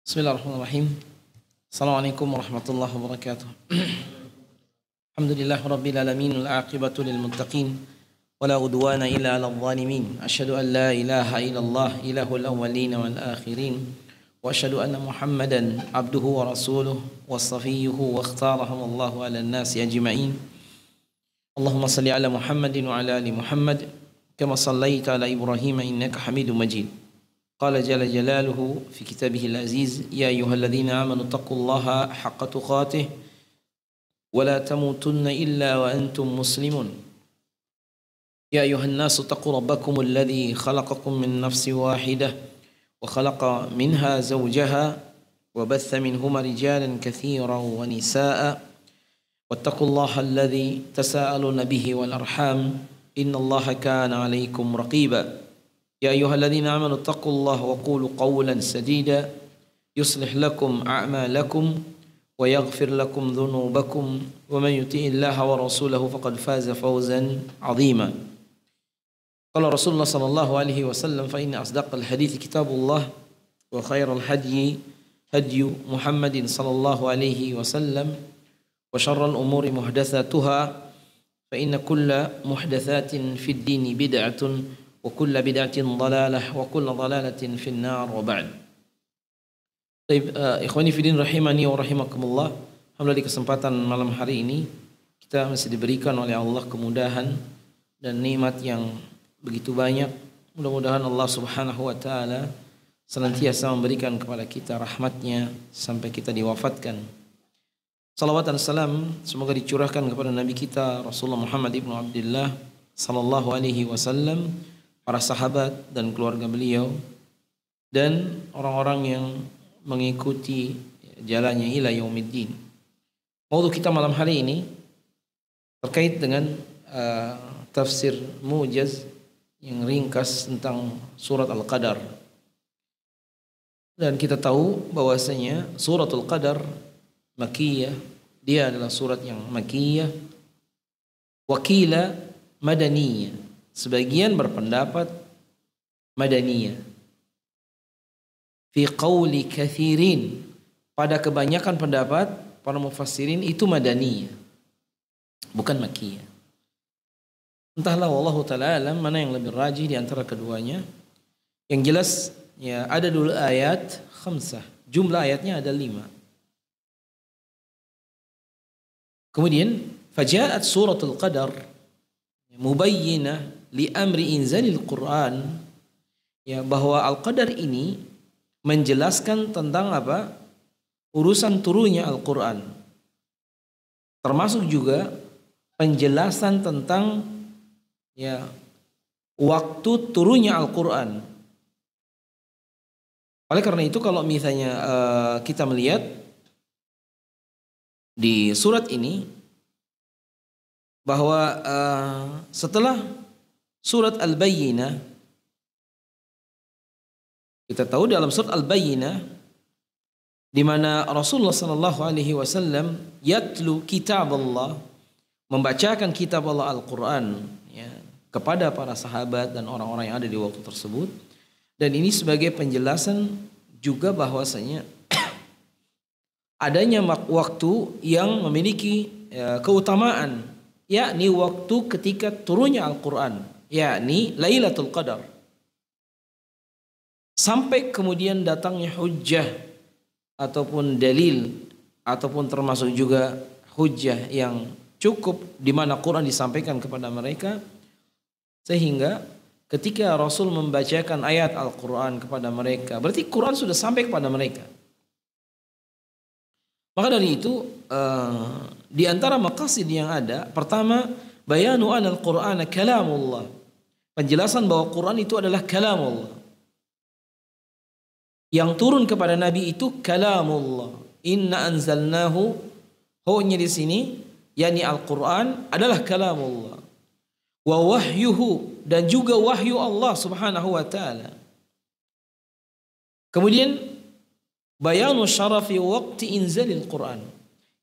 Bismillahirrahmanirrahim. Assalamualaikum warahmatullahi wabarakatuh. Alhamdulillah rabbil alamin, wal aqibatu lil muttaqin, wala udwana illa 'alal zalimin. Asyhadu an la ilaha illallah ilahul awwalin wal akhirin, wa asyhadu anna Muhammadan abduhu wa rasuluhu wasafiyyuhu wa ikhtarahu Allahu 'alan nasi ajma'in. Allahumma salli ala Muhammadin wa ala ali Muhammad kama sallaita ala Ibrahim innaka Hamidum Majid. Qala jalla jalaluhu fi kitabihil aziz, ya ayyuhalladzina amanu taqullaha haqqa tuqatih wa la tamutunna illa wa antum muslimun. Ya ayyuhan nasu taqu rabbakumul ladzi khalaqakum min nafsin wahidah wa khalaqa minha zawjaha wa batha minhuma rijalan katsiran wa nisaa'a wattaqullaha alladzi tasaaluna bihi wal arham innallaha kana 'alaykum raqiba. يا أيها الذين آمنوا اتقوا الله وقولوا قولا سديدا يصلح لكم أعمالكم ويغفر لكم ذنوبكم ومن يطع الله ورسوله فقد فاز فوزا عظيما. قال رسول الله صلى الله عليه وسلم فإن أصدق الحديث كتاب الله وخير الهدي هدي محمد صلى الله عليه وسلم وشر الأمور محدثاتها فإن كل محدثات في الدين بدعة wa kullu bid'atin dhalalah wa kullu dhalalatin finnar wa ba'd. Baik, ikhwani fillah rahimani wa rahimakumullah. Alhamdulillah di kesempatan malam hari ini kita masih diberikan oleh Allah kemudahan dan nikmat yang begitu banyak. Mudah-mudahan Allah Subhanahu wa taala senantiasa memberikan kepada kita rahmatnya sampai kita diwafatkan. Salawat dan salam semoga dicurahkan kepada Nabi kita Rasulullah Muhammad ibnu Abdullah sallallahu alaihi wasallam, para sahabat dan keluarga beliau, dan orang-orang yang mengikuti jalannya ila yaumiddin. Maudhu kita malam hari ini terkait dengan tafsir mujaz yang ringkas tentang surat Al-Qadar. Dan kita tahu bahwasanya suratul Qadar Makkiyah, dia adalah surat yang Makkiyah, wakila Madaniyah. Sebagian berpendapat Madaniyah. Fi qauli kathirin, pada kebanyakan pendapat para mufassirin itu Madaniyah, bukan Makkiyah. Entahlah, wallahu ta'ala alam mana yang lebih rajih di antara keduanya. Yang jelas ya ada dulu ayat khamsah, jumlah ayatnya ada 5. Kemudian fajaat suratul Qadar mubayyinah li amri inzalil Quran, ya, bahwa Al-Qadar ini menjelaskan tentang apa? Urusan turunnya Al-Quran. Termasuk juga penjelasan tentang ya waktu turunnya Al-Quran. Oleh karena itu kalau misalnya kita melihat di surat ini bahwa setelah surat Al-Bayyinah, kita tahu dalam surat Al-Bayyinah di mana Rasulullah sallallahu alaihi wasallam yatlu kitab Allah, membacakan kitab Allah Al-Qur'an, ya, kepada para sahabat dan orang-orang yang ada di waktu tersebut. Dan ini sebagai penjelasan juga bahwasanya adanya waktu yang memiliki keutamaan, yakni waktu ketika turunnya Al-Quran, yakni Lailatul Qadar, sampai kemudian datangnya hujjah ataupun dalil ataupun termasuk juga hujjah yang cukup di mana Quran disampaikan kepada mereka, sehingga ketika Rasul membacakan ayat Al-Quran kepada mereka, berarti Quran sudah sampai kepada mereka. Maka dari itu di antara maqasid yang ada, pertama bayanu anal Qur'ana kalamullah, penjelasan bahwa Quran itu adalah kalamullah, yang turun kepada Nabi itu kalamullah. Inna anzalnahu, ho-nya di sini yakni Al-Quran adalah kalamullah, wa wahyuhu, dan juga wahyu Allah Subhanahu wa taala. Kemudian bayanu syarafi waqti inzalil Quran,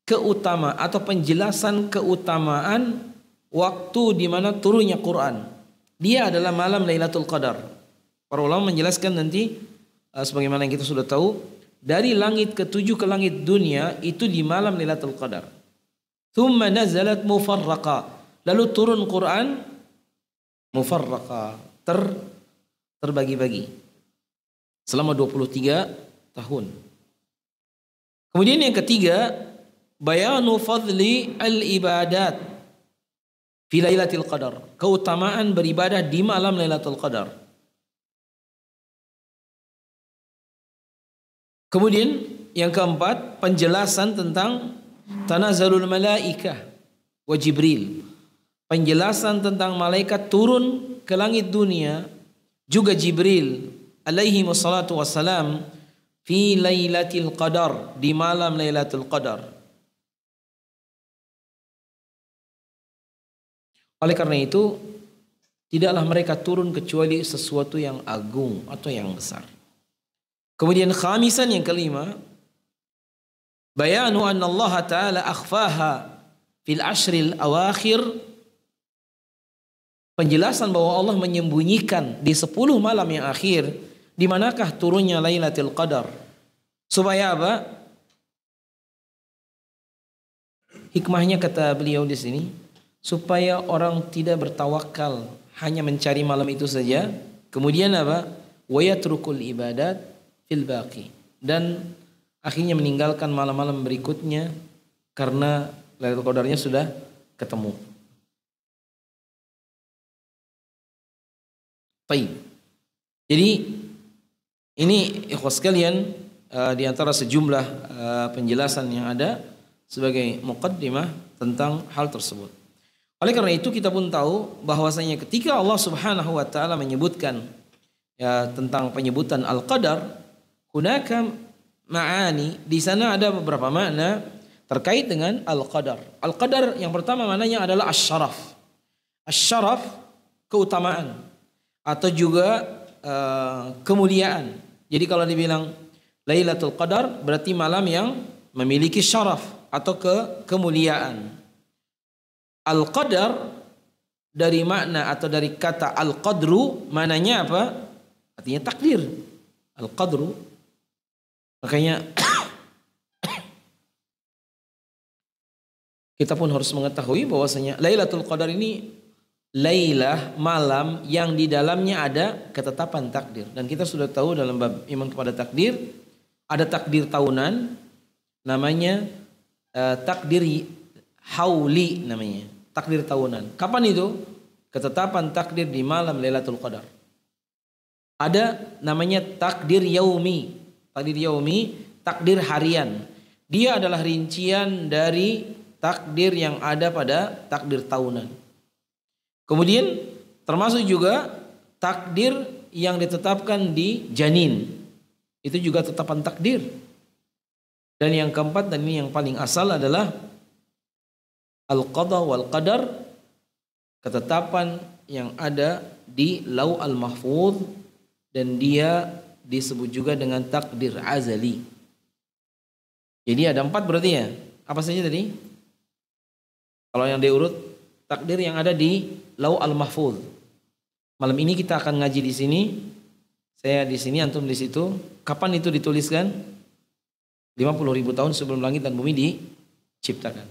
keutamaan atau penjelasan keutamaan waktu di mana turunnya Quran. Dia adalah malam Lailatul Qadar. Para ulama menjelaskan nanti sebagaimana yang kita sudah tahu dari langit ketujuh ke langit dunia itu di malam Lailatul Qadar. Thumma nazalat mufarraqa. Lalu turun Quran mufarraqa, terbagi-bagi selama 23 tahun. Kemudian yang ketiga, bayanu fadli al-ibadat fi Lailatul Qadar. Keutamaan beribadah di malam Lailatul Qadar. Kemudian yang keempat, penjelasan tentang tanazzalul malaikah wa Jibril. Penjelasan tentang malaikat turun ke langit dunia, juga Jibril alaihi wassalatu wassalam fi Lailatul Qadar, di malam Lailatul Qadar. Oleh karena itu, tidaklah mereka turun kecuali sesuatu yang agung atau yang besar. Kemudian khamisan, yang kelima, bayanu anna Allah Ta'ala akhfaha fil ashril awakhir. Penjelasan bahwa Allah menyembunyikan di 10 malam yang akhir, di manakah turunnya Lailatul Qadar. Supaya apa? Hikmahnya kata beliau di sini, supaya orang tidak bertawakal hanya mencari malam itu saja. Kemudian apa? Wa yatrukul ibadat fil baqi, dan akhirnya meninggalkan malam-malam berikutnya karena Lailatul Qadarnya sudah ketemu. Baik. Jadi ini ikhwas sekalian, di antara sejumlah penjelasan yang ada sebagai muqaddimah tentang hal tersebut. Oleh karena itu kita pun tahu bahwasanya ketika Allah Subhanahu wa taala menyebutkan tentang penyebutan al-qadar, hunaka ma'ani, di sana ada beberapa makna terkait dengan al-qadar. Al-qadar yang pertama maknanya adalah asy-syaraf. Asy-syaraf, keutamaan atau juga kemuliaan. Jadi kalau dibilang Lailatul Qadar berarti malam yang memiliki syaraf atau kemuliaan. Al-qadar dari makna atau dari kata al-qadru, maknanya apa? Artinya takdir. Al-qadru. Makanya kita pun harus mengetahui bahwasanya Lailatul Qadar ini lailah, malam yang di dalamnya ada ketetapan takdir. Dan kita sudah tahu dalam bab iman kepada takdir, ada takdir tahunan namanya takdir hauli namanya. Takdir tahunan. Kapan itu? Ketetapan takdir di malam Lailatul Qadar. Ada namanya takdir yaumi. Takdir yaumi, takdir harian. Dia adalah rincian dari takdir yang ada pada takdir tahunan. Kemudian termasuk juga takdir yang ditetapkan di janin. Itu juga tetapan takdir. Dan yang keempat, dan ini yang paling asal, adalah al-qadha wal qadar, ketetapan yang ada di Lauh al-Mahfuz, dan dia disebut juga dengan takdir azali. Jadi ada 4 berarti ya. Apa saja tadi? Kalau yang diurut, takdir yang ada di Lauh al-Mahfuz. Malam ini kita akan ngaji di sini. Saya di sini, antum di situ. Kapan itu dituliskan? 50.000 tahun sebelum langit dan bumi diciptakan.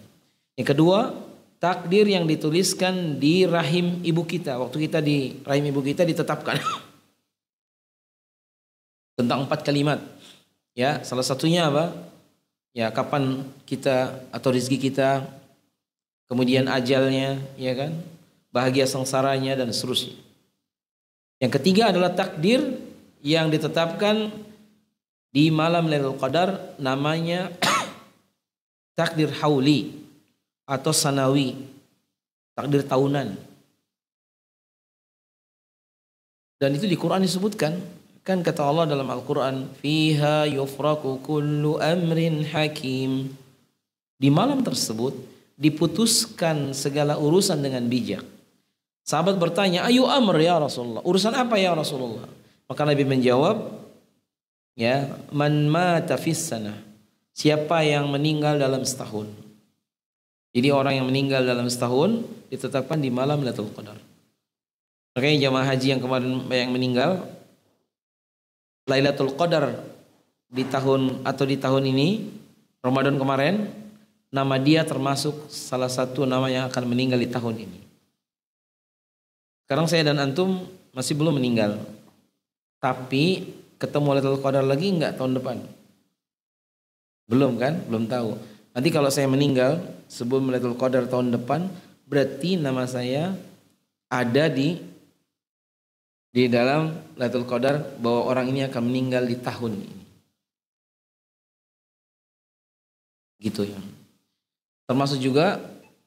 Yang kedua, takdir yang dituliskan di rahim ibu kita. Waktu kita di rahim ibu kita ditetapkan tentang 4 kalimat. Ya, salah satunya apa? Ya, kapan kita atau rezeki kita, kemudian ajalnya, ya kan? Bahagia sengsaranya dan seterusnya. Yang ketiga adalah takdir yang ditetapkan di malam Lailatul Qadar, namanya takdir hauli atau sanawi, takdir tahunan. Dan itu di Quran disebutkan. Kan kata Allah dalam Al-Quran, fiha yufraku kullu amrin hakim. Di malam tersebut diputuskan segala urusan dengan bijak. Sahabat bertanya, ayu amr ya Rasulullah, urusan apa ya Rasulullah? Maka Nabi menjawab, ya, man mata fis sanah, siapa yang meninggal dalam setahun. Jadi orang yang meninggal dalam setahun ditetapkan di malam Lailatul Qadar. Makanya jamaah haji yang kemarin yang meninggal, Lailatul Qadar di tahun ini Ramadan kemarin, nama dia termasuk salah satu nama yang akan meninggal di tahun ini. Sekarang saya dan antum masih belum meninggal, tapi ketemu Lailatul Qadar lagi enggak tahun depan? Belum kan? Belum tahu. Nanti kalau saya meninggal sebelum Lailatul Qadar tahun depan, berarti nama saya ada di dalam Lailatul Qadar, bahwa orang ini akan meninggal di tahun ini. Gitu ya. Termasuk juga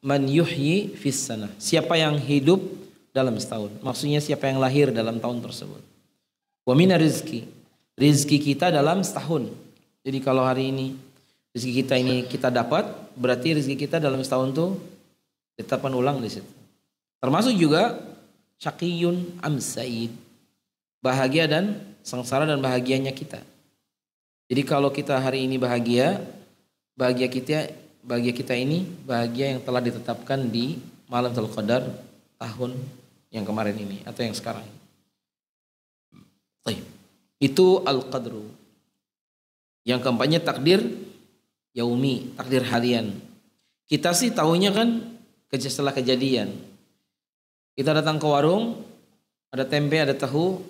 man yuhyi fis sanah, siapa yang hidup dalam setahun. Maksudnya siapa yang lahir dalam tahun tersebut. Wa minar rizki, rizki kita dalam setahun. Jadi kalau hari ini rizki kita ini kita dapat, berarti rizki kita dalam setahun tuh ditetapkan ulang di situ. Termasuk juga syaqiyun am sa'id, bahagia dan sengsara dan bahagianya kita. Jadi kalau kita hari ini bahagia kita ini bahagia yang telah ditetapkan di malam Lailatul Qadar tahun yang kemarin ini atau yang sekarang. Itu al-qadru. Yang keempatnya takdir yaumi, takdir harian. Kita sih tahunya kan setelah kejadian. Kita datang ke warung, ada tempe, ada tahu,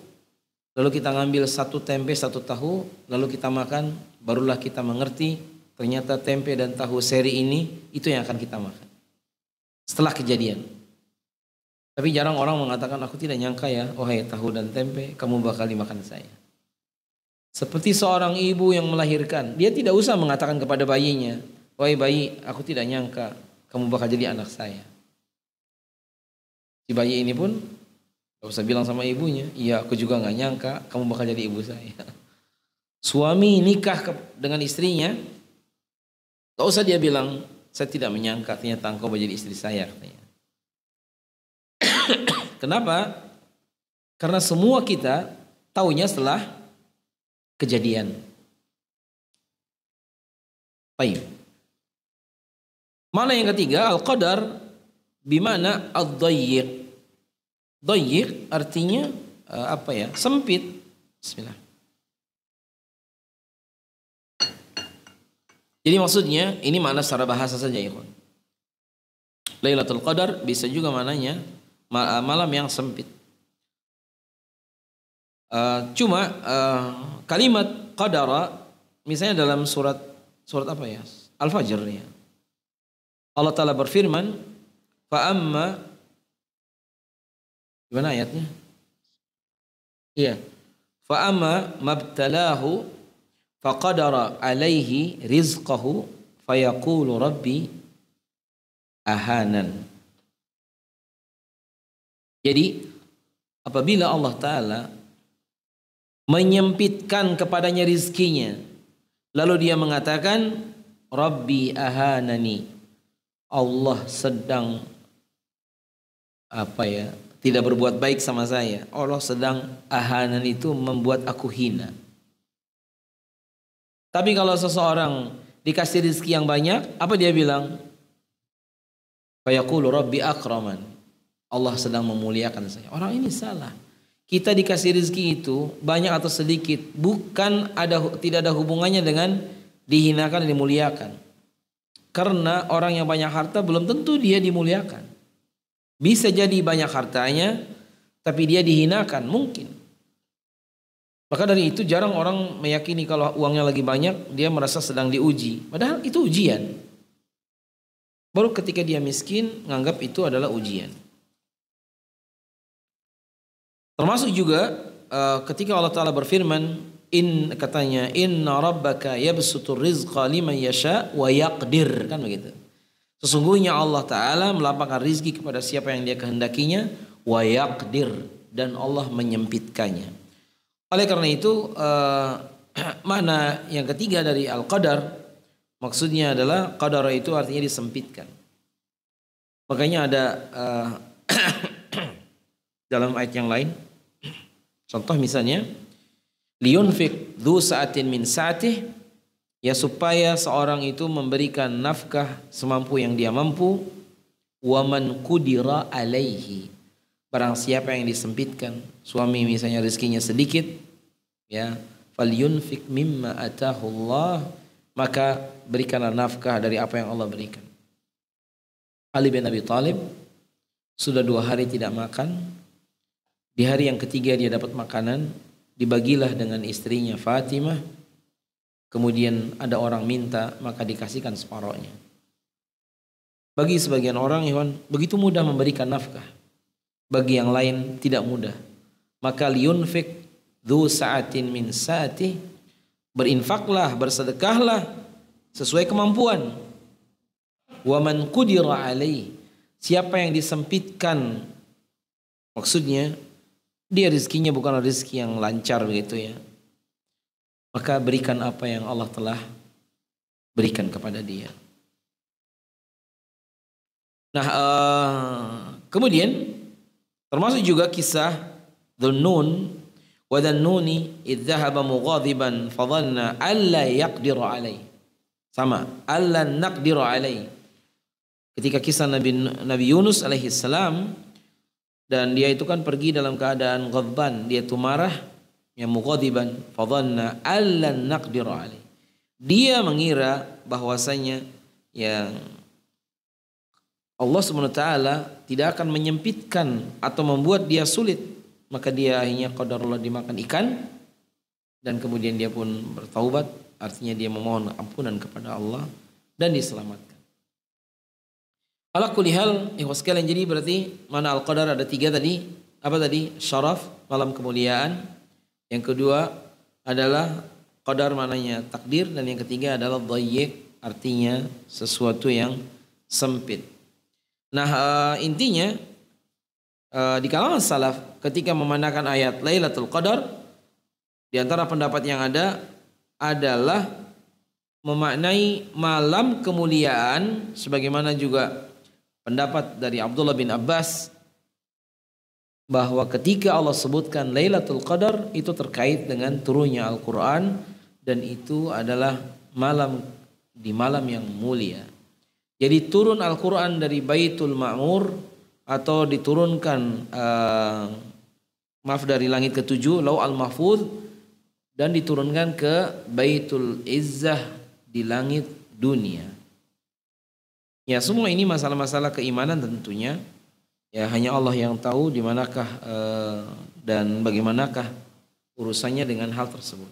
lalu kita ngambil satu tempe, satu tahu, lalu kita makan, barulah kita mengerti ternyata tempe dan tahu seri ini itu yang akan kita makan. Setelah kejadian. Tapi jarang orang mengatakan, aku tidak nyangka ya, wahai tahu dan tempe, kamu bakal dimakan saya. Seperti seorang ibu yang melahirkan, dia tidak usah mengatakan kepada bayinya, wahai bayi, aku tidak nyangka kamu bakal jadi anak saya. Si bayi ini pun gak usah bilang sama ibunya, iya aku juga gak nyangka kamu bakal jadi ibu saya. Suami nikah dengan istrinya, gak usah dia bilang, saya tidak menyangka ternyata engkau menjadi istri saya, katanya. Kenapa? Karena semua kita taunya setelah kejadian. Baik. Mana yang ketiga? Al-qadar bimana ad-dayyiq. Dayyiq artinya apa ya? Sempit. Bismillah. Jadi maksudnya ini makna secara bahasa saja ya. Lailatul Qadar bisa juga maknanya malam yang sempit. Cuma kalimat qadara misalnya dalam surat apa ya? Al-Fajr ya. Allah Ta'ala berfirman, fa amma, gimana ayatnya? Iya. Fa amma mabtalahu faqadara alaihi rizqahu fayaqulu rabbi ahanan. Jadi apabila Allah Ta'ala menyempitkan kepadanya rizkinya, lalu dia mengatakan Rabbi ahanani, Allah sedang tidak berbuat baik sama saya. Allah sedang ahanan itu membuat aku hina. Tapi kalau seseorang dikasih rizki yang banyak, apa dia bilang? Fayaqulu Rabbi akraman, Allah sedang memuliakan saya. Orang ini salah. Kita dikasih rezeki itu banyak atau sedikit, tidak ada hubungannya dengan dihinakan dan dimuliakan. Karena orang yang banyak harta belum tentu dia dimuliakan. Bisa jadi banyak hartanya, tapi dia dihinakan, mungkin. Maka dari itu jarang orang meyakini kalau uangnya lagi banyak, dia merasa sedang diuji. Padahal itu ujian. Baru ketika dia miskin, nganggap itu adalah ujian. Termasuk juga ketika Allah Ta'ala berfirman, katanya inna rabbaka yabsutur rizqa liman yasha wa yaqdir, kan begitu. Sesungguhnya Allah Ta'ala melapangkan rizki kepada siapa yang dia kehendakinya, wa yaqdir, dan Allah menyempitkannya. Oleh karena itu makna yang ketiga dari al-qadar maksudnya adalah qadar itu artinya disempitkan. Makanya ada dalam ayat yang lain, contoh misalnya liyunfiq dzu sa'atin min sa'atih, ya supaya seorang itu memberikan nafkah semampu yang dia mampu. Wa man qudira alaihi, barang siapa yang disempitkan, suami misalnya rezekinya sedikit, ya, falyunfik mimma atahullah, maka berikanlah nafkah dari apa yang Allah berikan. Ali bin Abi Thalib sudah 2 hari tidak makan. Di hari yang ketiga dia dapat makanan, dibagilah dengan istrinya Fatimah. Kemudian ada orang minta, maka dikasihkan separohnya. Bagi sebagian orang, Ikhwan, begitu mudah memberikan nafkah. Bagi yang lain tidak mudah. Maka liyunfik dzu sa'atin min sa'ati, berinfaklah, bersedekahlah sesuai kemampuan. Wa man qudira alaihi, siapa yang disempitkan, maksudnya dia rezekinya bukan rezeki yang lancar begitu ya, maka berikan apa yang Allah telah berikan kepada dia. Nah, kemudian termasuk juga kisah Dhunnun wa dhannuni idh dhahaba mughadiban fadhanna alla yaqdiru alaihi. Sama, alla naqdiru alaihi. Ketika kisah Nabi Yunus alaihi salam, dan dia itu kan pergi dalam keadaan ghadban, dia itu marah, ya mughadiban fadhanna alla naqdiru alaihi. Dia mengira bahwasanya yang Allah SWT tidak akan menyempitkan atau membuat dia sulit, maka dia akhirnya qadarullah dimakan ikan, dan kemudian dia pun bertaubat, artinya dia memohon ampunan kepada Allah dan diselamatkan. Ala kulli hal, ikhwas sekalian, jadi berarti mana al-qadar ada 3 tadi. Apa tadi? Syaraf, malam kemuliaan. Yang kedua adalah qadar, maknanya takdir, dan yang ketiga adalah dhayyiq, artinya sesuatu yang sempit. Nah, intinya di kalangan salaf ketika memandangkan ayat Lailatul Qadar, di antara pendapat yang ada adalah memaknai malam kemuliaan, sebagaimana juga pendapat dari Abdullah bin Abbas bahwa ketika Allah sebutkan Lailatul Qadar itu terkait dengan turunnya Al-Quran, dan itu adalah di malam yang mulia. Jadi turun Al-Quran dari Baitul Ma'mur, atau diturunkan dari langit ke-7 Lau al-Mahfuz, dan diturunkan ke Baitul Izzah di langit dunia. Ya, semua ini masalah-masalah keimanan tentunya. Ya, hanya Allah yang tahu di manakah dan bagaimanakah urusannya dengan hal tersebut.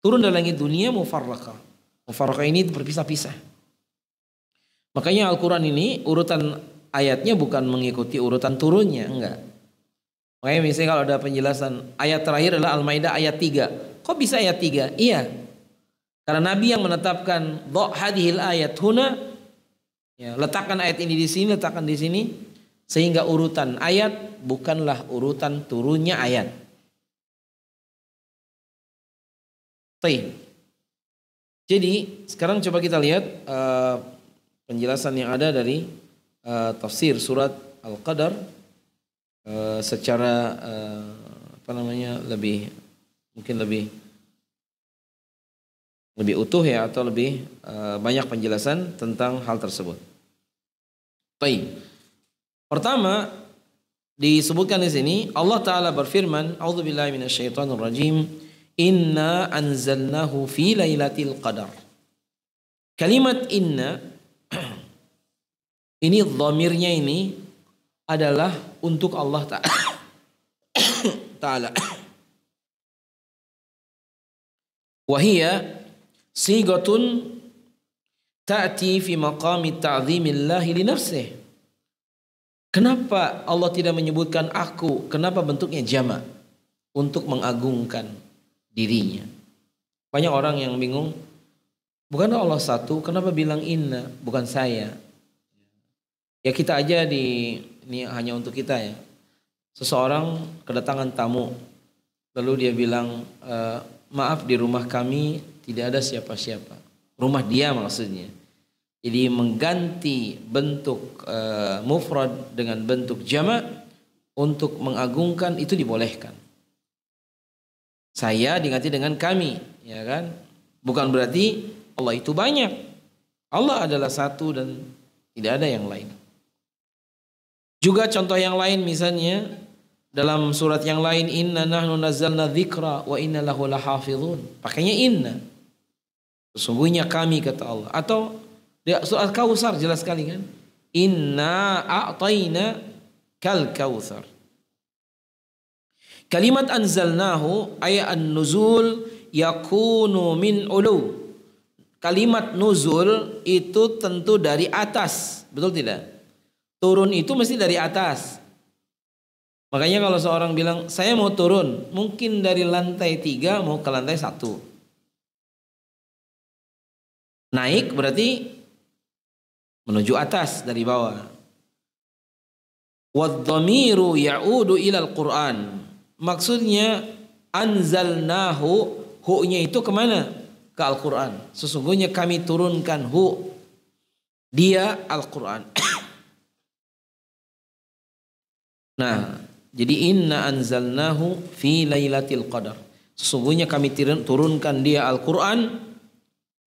Turun dari langit dunia mufarraqah. Mufarraqah ini berpisah-pisah. Makanya Al-Quran ini urutan ayatnya bukan mengikuti urutan turunnya, enggak. Makanya misalnya kalau ada penjelasan ayat terakhir adalah Al-Maidah ayat 3. Kok bisa ayat 3? Iya. Karena Nabi yang menetapkan hadhil ayat huna, ya, letakkan ayat ini di sini, letakkan di sini, sehingga urutan ayat bukanlah urutan turunnya ayat. Baik. Jadi sekarang coba kita lihat penjelasan yang ada dari tafsir surat Al-Qadar secara mungkin lebih utuh ya, atau lebih banyak penjelasan tentang hal tersebut. Baik. Pertama disebutkan di sini Allah Taala berfirman, A'udzubillahi minasyaitonirrajim, inna anzalnahu fi lailatul qadar. Kalimat inna ini dhamirnya ini adalah untuk Allah Ta'ala. Wahia sigatun ta'ti fi maqami ta'zimillahi li nafsih. Kenapa Allah tidak menyebutkan aku? Kenapa bentuknya jama'? Untuk mengagungkan dirinya. Banyak orang yang bingung, bukan Allah satu, kenapa bilang inna, bukan saya? Ya kita aja ini hanya untuk kita ya. Seseorang kedatangan tamu, lalu dia bilang, maaf di rumah kami tidak ada siapa-siapa. Rumah dia maksudnya. Jadi mengganti bentuk mufrad dengan bentuk jama' untuk mengagungkan itu dibolehkan. Saya diganti dengan kami, ya kan? Bukan berarti Allah itu banyak. Allah adalah satu dan tidak ada yang lain. Juga contoh yang lain misalnya Dalam surat yang lain, inna nahnu nazzalna dzikra wa inna lahu lahafizun. Pakainya inna. Sesungguhnya kami, kata Allah. Atau surat Kautsar jelas sekali kan? Inna a'tayna kal kautsar. Kalimat anzalnahu ay an-nuzul yakunu min ulu. Kalimat nuzul itu tentu dari atas, betul tidak? Turun itu mesti dari atas. Makanya kalau seorang bilang saya mau turun, mungkin dari lantai 3 mau ke lantai 1. Naik berarti menuju atas dari bawah. Wadh-dhamiru ya'udu ilal Qur'an. Maksudnya anzalnahu, hu-nya itu kemana? Ke Al-Quran. Sesungguhnya kami turunkan hu, dia Al-Quran. Nah, jadi inna anzalnahu fi lailatul qadar. Sesungguhnya kami turunkan dia Al-Quran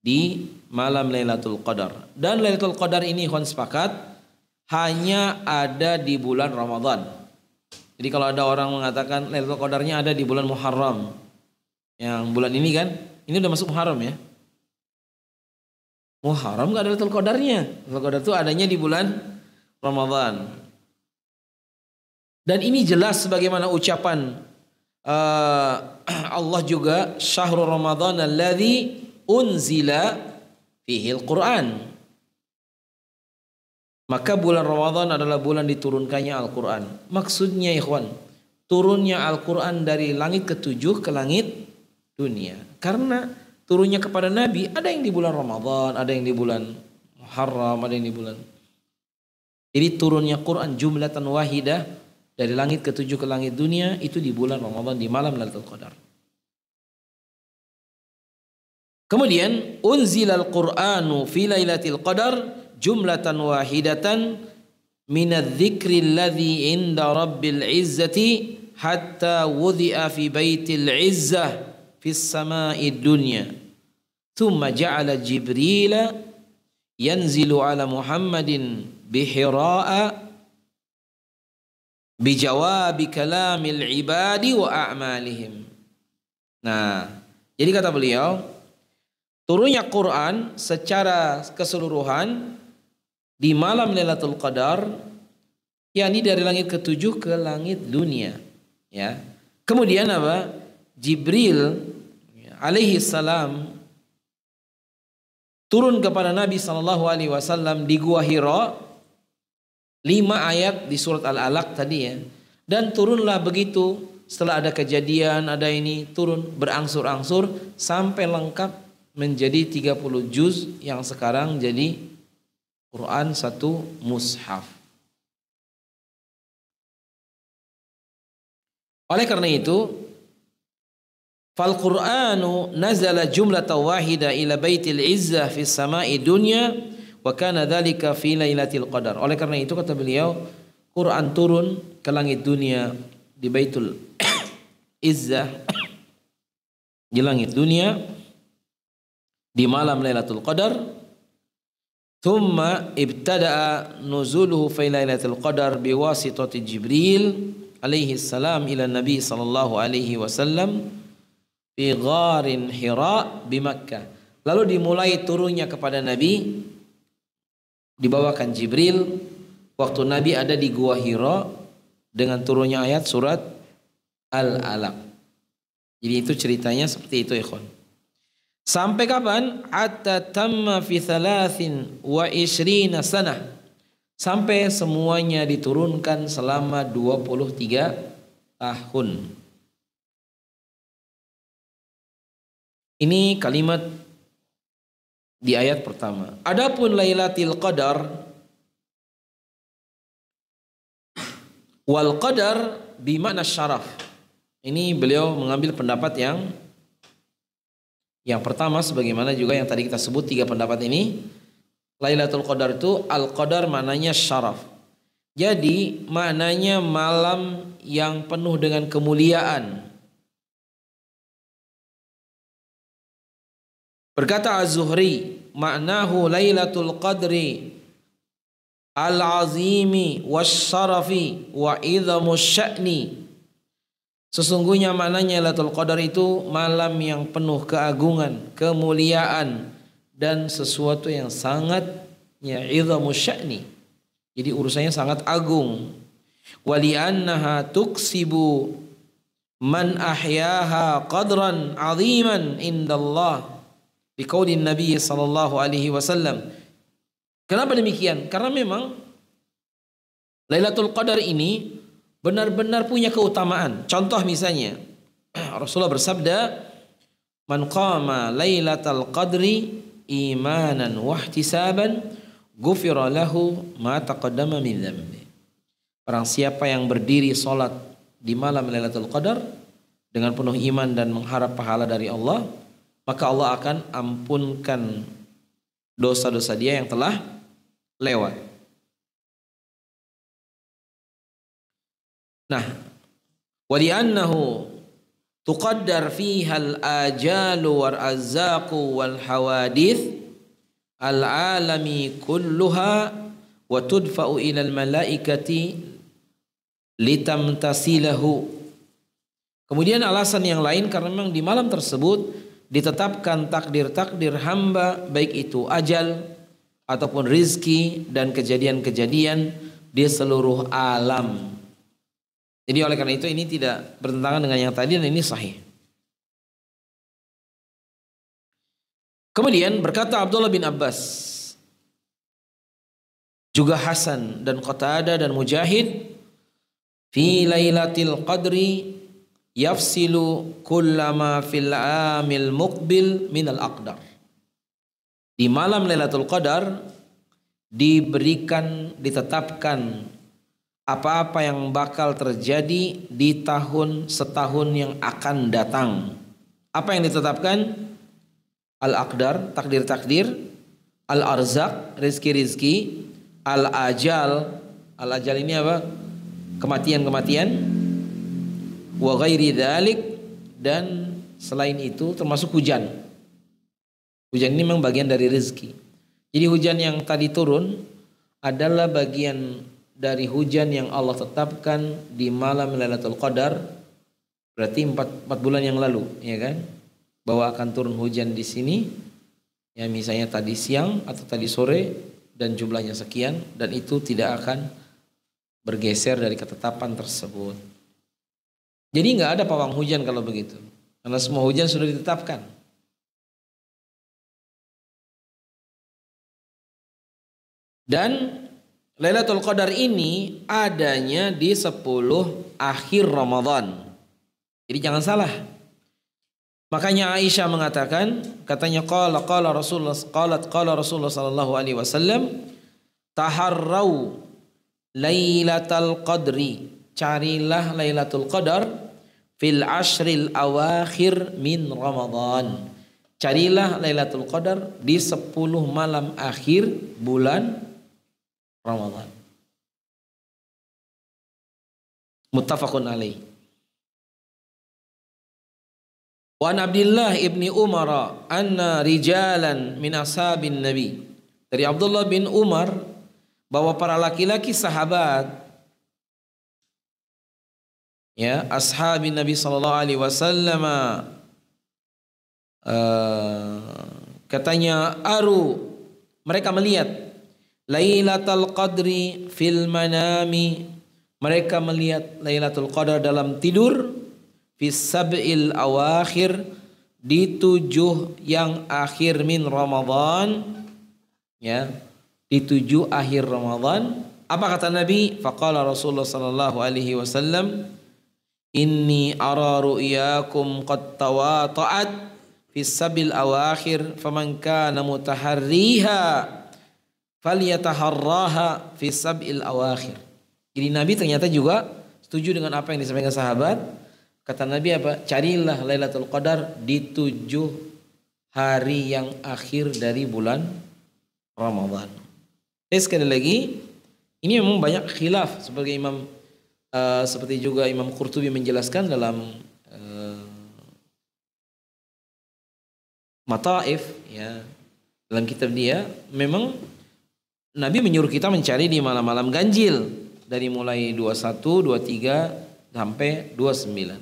di malam Lailatul Qadar. Dan Lailatul Qadar ini ikhwan sepakat hanya ada di bulan Ramadan. Jadi kalau ada orang mengatakan Lailatul Qadarnya ada di bulan Muharram, yang bulan ini kan, ini udah masuk Muharram ya. Muharram gak ada Lailatul Qadarnya. Lailatul Qadar itu adanya di bulan Ramadan. Dan ini jelas sebagaimana ucapan Allah juga, syahrul Ramadan alladzi unzila fihil Quran. Maka bulan Ramadan adalah bulan diturunkannya Al-Quran. Maksudnya ikhwan, turunnya Al-Quran dari langit ke-7 ke langit dunia. Karena turunnya kepada Nabi ada yang di bulan Ramadan, ada yang di bulan Muharram, ada yang di bulan. Jadi turunnya Quran jumlatan wahidah dari langit ke-7 ke langit dunia itu di bulan Ramadan, di malam Lailatul Qadar. Kemudian unzilal Qur'anu fi lailatul qadar jumlatan wahidatan minadz-dzikri alladzi inda rabbil izzati hatta wudhi'a fi baitil izzah fis sama'id dunya. Thumma ja'ala Jibril yanzilu ala Muhammadin bihira'a bijawabi kalamil ibadi wa a'malihim. Nah, jadi kata beliau, turunnya Quran secara keseluruhan di malam Lailatul Qadar, yakni dari langit ke-7 ke langit dunia, ya. Kemudian apa? Jibril alaihi salam turun kepada Nabi sallallahu alaihi wasallam di Gua Hira, 5 ayat di surat Al-Alaq tadi ya. Dan turunlah begitu, setelah ada kejadian, ada ini, turun berangsur-angsur sampai lengkap menjadi 30 juz yang sekarang jadi Quran satu mushaf. Oleh karena itu, fal Qur'anu nazala jumlatan wahida ila baitil izzah fi sama'i dunya wa kana dzalika fi lailatul qadar. Oleh karena itu kata beliau, Quran turun ke langit dunia di Baitul Izzah di langit dunia di malam Lailatul Qadar. Thumma ibtada'a nuzuluhu fi Lailatul Qadar biwasitati Jibril alaihi salam ila Nabi sallallahu alaihi wasallam fi gharin Hira di Makkah. Lalu dimulai turunnya kepada Nabi, dibawakan Jibril waktu Nabi ada di Gua Hira dengan turunnya ayat surat Al-Alaq. Jadi itu ceritanya seperti itu ikhwan. Sampai kapan? Hatta tamma fi 23 sanah. Sampai semuanya diturunkan selama 23 tahun. Ini kalimat di ayat pertama. Adapun Lailatul Qadar, wal qadar bimakna syaraf. Ini beliau mengambil pendapat yang pertama, sebagaimana juga yang tadi kita sebut 3 pendapat ini. Lailatul Qadar itu al-qadar maknanya syaraf. Jadi maknanya malam yang penuh dengan kemuliaan. Berkata Az-Zuhri, maknahu Lailatul Qadri al-azimi wasyarafi wa idhamu sya'ni Sesungguhnya maknanya Lailatul Qadar itu malam yang penuh keagungan, kemuliaan, dan sesuatu yang sangat idhamu sya'ni. Jadi urusannya sangat agung. Wali'annaha tuksibu man ahyaha qadran aziman indallah. Biqaulin Nabi sallallahu alaihi wasallam. Kenapa demikian? Karena memang Lailatul Qadar ini benar-benar punya keutamaan. Contoh misalnya, Rasulullah bersabda, "Man qama Lailatul Qadri imanan wa ihtisaban, ghufira lahu ma taqaddama min dzambi." Barang siapa yang berdiri salat di malam Lailatul Qadar dengan penuh iman dan mengharap pahala dari Allah, maka Allah akan ampunkan dosa-dosa dia yang telah lewat. Nah, wa li'annahu tuqaddar fiha al-ajalu wal arzaqu wal hawadith al-alami kulluha wa tudfa'u ila al-malaikati litamtasilahu. Kemudian alasan yang lain karena memang di malam tersebut ditetapkan takdir-takdir hamba, baik itu ajal ataupun rizki dan kejadian-kejadian di seluruh alam. Jadi oleh karena itu ini tidak bertentangan dengan yang tadi dan ini sahih. Kemudian berkata Abdullah bin Abbas, juga Hasan dan Qatadah dan Mujahid, fi lailatul qadri yafsilu kullama fil amil muqbil minal aqdar. Di malam Lailatul Qadar ditetapkan apa-apa yang bakal terjadi di setahun yang akan datang. Apa yang ditetapkan? Al-aqdar, takdir-takdir, al-arzak, rizki-rizki, al-ajal. Al-ajal ini apa? Kematian-kematian. Wa ghairi dzalik, dan selain itu termasuk hujan. Hujan ini memang bagian dari rezeki. Jadi hujan yang tadi turun adalah bagian dari hujan yang Allah tetapkan di malam Lailatul Qadar. Berarti 4 bulan yang lalu, ya kan? Bahwa akan turun hujan di sini. Ya misalnya tadi siang atau tadi sore dan jumlahnya sekian, dan itu tidak akan bergeser dari ketetapan tersebut. Jadi nggak ada pawang hujan kalau begitu, karena semua hujan sudah ditetapkan. Dan Lailatul Qadar ini adanya di 10 akhir Ramadan. Jadi jangan salah. Makanya Aisyah mengatakan, katanya qala Rasulullah sallallahu alaihi wasallam, taharrau Lailatul Qadri, carilah Lailatul Qadar fil ashril awakhir min Ramadan. Carilah Lailatul Qadar di 10 malam akhir bulan Ramadan. Muttafaqun alaih. Wa an Abdullah ibni Umar anna rijalan min ashabin Nabi. Dari Abdullah bin Umar bahwa para laki-laki sahabat, ya, ashabin Nabi sallallahu alaihi wasallam, katanya mereka melihat Lailatul Qadri fil manami, mereka melihat Lailatul Qadar dalam tidur, fis sab'il awakhir, di 7 yang akhir min Ramadan, ya, di 7 akhir Ramadan. Apa kata Nabi? Faqala Rasulullah sallallahu alaihi wasallam, inni ara ru'yakum qad tawata'at fis sab'il awakhir, faman kana mutaharriha falyataharraha fi sab'il awakhir. Jadi Nabi ternyata juga setuju dengan apa yang disampaikan sahabat. Kata Nabi apa? Carilah Lailatul Qadar di 7 hari yang akhir dari bulan Ramadan. Sekali lagi, ini memang banyak khilaf sebagai seperti juga Imam Qurtubi menjelaskan dalam Mataif, ya, dalam kitab dia, memang Nabi menyuruh kita mencari di malam-malam ganjil dari mulai 21, 23 sampai 29.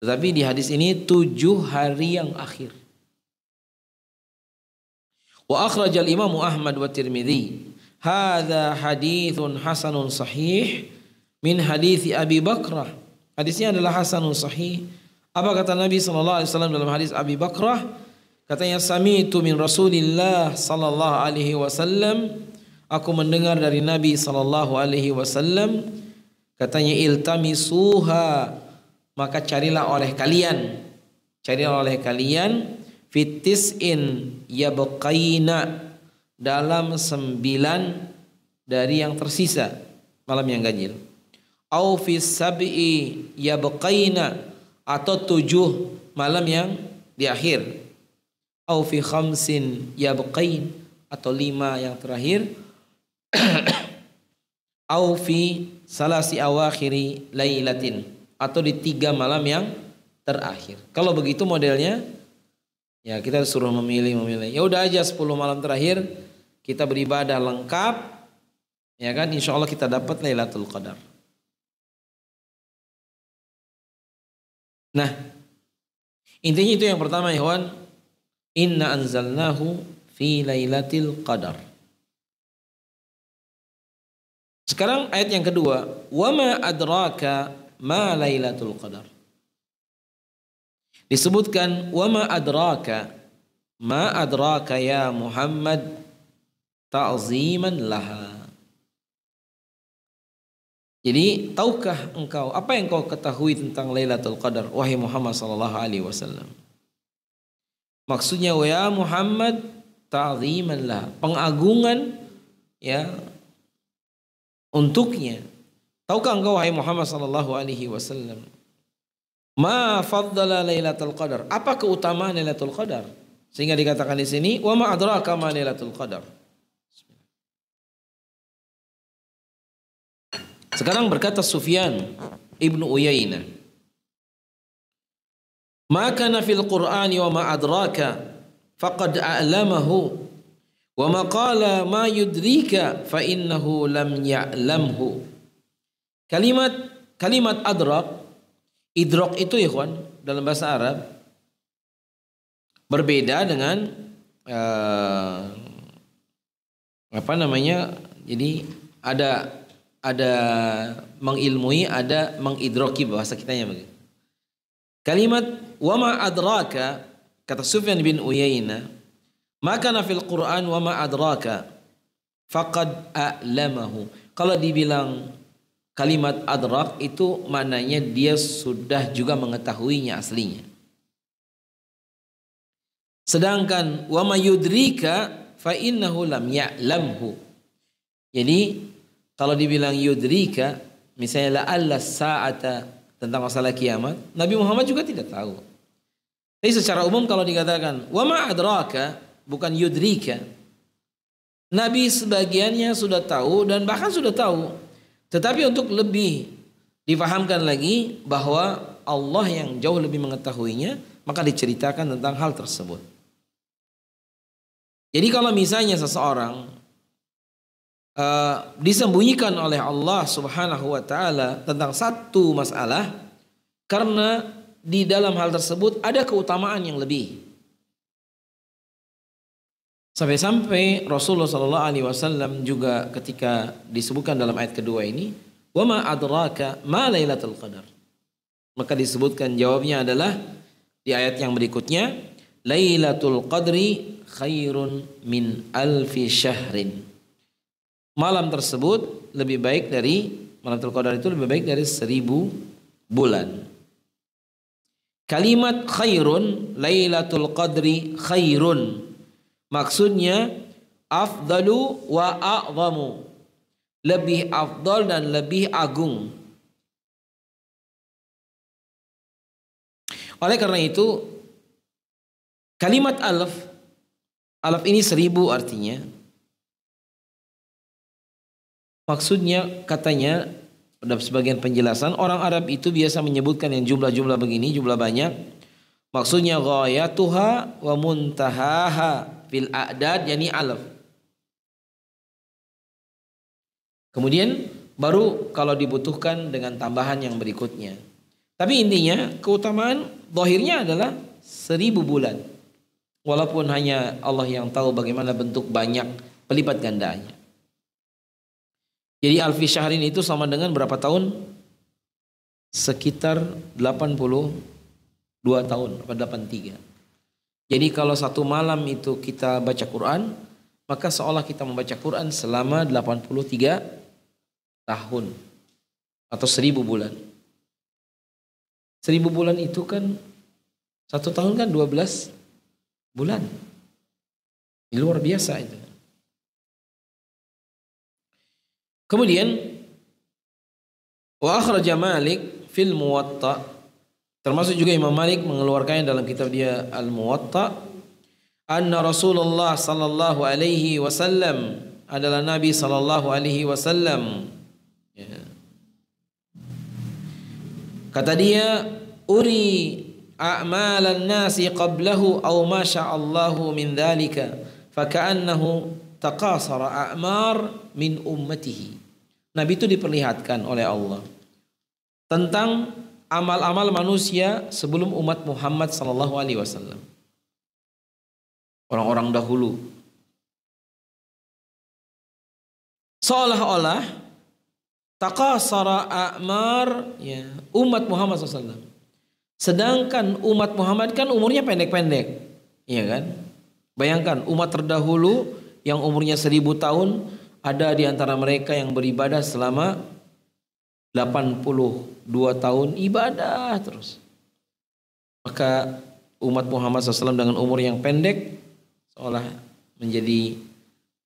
Tetapi di hadis ini 7 hari yang akhir. Wa akhrajal Imam Ahmad wa Tirmidzi hadza haditsun hasanun sahih min hadits Abi Bakrah. Hadisnya adalah hasanun sahih. Apa kata Nabi sallallahu alaihi wasallam dalam hadis Abi Bakrah? Katanya sami'tu min Rasulillah sallallahu alaihi wasallam, aku mendengar dari Nabi sallallahu alaihi wasallam, katanya iltamisuha, maka carilah oleh kalian fitis'in yabqaina, dalam 9 dari yang tersisa malam yang ganjil. Au fis sab'i yabqaina, atau 7 malam yang di akhir. Au fi khamsin yabqain, atau 5 yang terakhir. Au fi salasi awakhiri lailatin, atau di 3 malam yang terakhir. Kalau begitu modelnya, ya kita suruh memilih. Ya udah aja 10 malam terakhir kita beribadah lengkap, ya kan? Insya Allah kita dapat Lailatul Qadar. Nah, intinya itu yang pertama, ikhwan. Inna anzalnahu fi Lailatul Qadar. Sekarang ayat yang kedua, wa ma adraka ma Lailatul Qadar. Disebutkan wa ma adraka ya Muhammad ta'ziman laha. Jadi tahukah engkau, apa yang kau ketahui tentang Lailatul Qadar wahai Muhammad sallallahu alaihi wasallam? Maksudnya ya Muhammad ta'ziman laha, pengagungan ya untuknya. Tahukah engkau wahai Muhammad sallallahu alaihi wasallam, ma faddala Lailatul Qadar, apa keutamaan Lailatul Qadar? Sehingga dikatakan di sini wa ma adraka ma Lailatul Qadar. Sekarang berkata Sufyan Ibnu Uyainah, ma kana fil Qur'ani wa ma adraka faqad a'lamahu wa ma qala ma yudrika fa innahu lam ya'lamhu. Kalimat adrak, idrak itu ya kawan, dalam bahasa Arab berbeda dengan jadi ada mengilmui, ada mengidroki, bahasa kitanya begitu. Kalimat wa ma adraka, kata Sufyan bin Uyainah, maka fil Quran wa ma adraka faqad a'lamahu. Kalau dibilang kalimat adrak itu maknanya dia sudah juga mengetahuinya aslinya. Sedangkan wa ma yudrika fa innahu lam ya'lamhu. Jadi kalau dibilang yudrika, misalnya la'alla sa'ata, tentang masalah kiamat, Nabi Muhammad juga tidak tahu. Tapi secara umum kalau dikatakan wa ma adraka, bukan yudrika, Nabi sebagiannya sudah tahu dan bahkan sudah tahu. Tetapi untuk lebih difahamkan lagi bahwa Allah yang jauh lebih mengetahuinya, maka diceritakan tentang hal tersebut. Jadi kalau misalnya seseorang disembunyikan oleh Allah Subhanahu wa taala tentang satu masalah, karena di dalam hal tersebut ada keutamaan yang lebih. Sampai-sampai Rasulullah sallallahu alaihi wasallam juga ketika disebutkan dalam ayat kedua ini, wa ma adraka ma Lailatul Qadar, maka disebutkan jawabnya adalah di ayat yang berikutnya, Lailatul Qadri khairun min alfi syahrin. Malam tersebut lebih baik dari, Lailatul Qadar itu lebih baik dari 1000 bulan. Kalimat khairun, Lailatul Qadri khairun, maksudnya afdalu wa a'zamu, lebih afdal dan lebih agung. Oleh karena itu kalimat alaf ini 1000 artinya. Maksudnya katanya dalam sebagian penjelasan, orang Arab itu biasa menyebutkan yang jumlah-jumlah begini, jumlah banyak. Maksudnya ghayatuha wa muntahaha fil a'dad, yani alaf. Kemudian baru kalau dibutuhkan dengan tambahan yang berikutnya. Tapi intinya keutamaan zahirnya adalah 1000 bulan. Walaupun hanya Allah yang tahu bagaimana bentuk banyak pelipat gandanya. Jadi alfi syahrin itu sama dengan berapa tahun? Sekitar 82 tahun, atau 83. Jadi kalau satu malam itu kita baca Quran, maka seolah kita membaca Quran selama 83 tahun atau 1000 bulan. 1000 bulan itu kan satu tahun kan 12 bulan. Luar biasa itu. Kemudian wa akhraja Malik fil Muwatta, termasuk juga Imam Malik mengeluarkannya dalam kitab dia Al-Muwatta, anna Rasulullah sallallahu alaihi wasallam, adalah Nabi sallallahu alaihi wasallam, ya. Kata dia, uri a'malan nasi qablahu aw ma sya'allahu min dhalika faka'annahu taqasara a'mar min ummatihi. Nabi itu diperlihatkan oleh Allah tentang amal-amal manusia sebelum umat Muhammad sallallahu alaihi wasallam. Orang-orang dahulu. Seolah-olah taqasara a'mar, ya, umat Muhammad SAW. Sedangkan umat Muhammad kan umurnya pendek-pendek. Iya kan? Bayangkan umat terdahulu yang umurnya 1000 tahun, ada di antara mereka yang beribadah selama 82 tahun ibadah terus. Maka umat Muhammad SAW dengan umur yang pendek seolah menjadi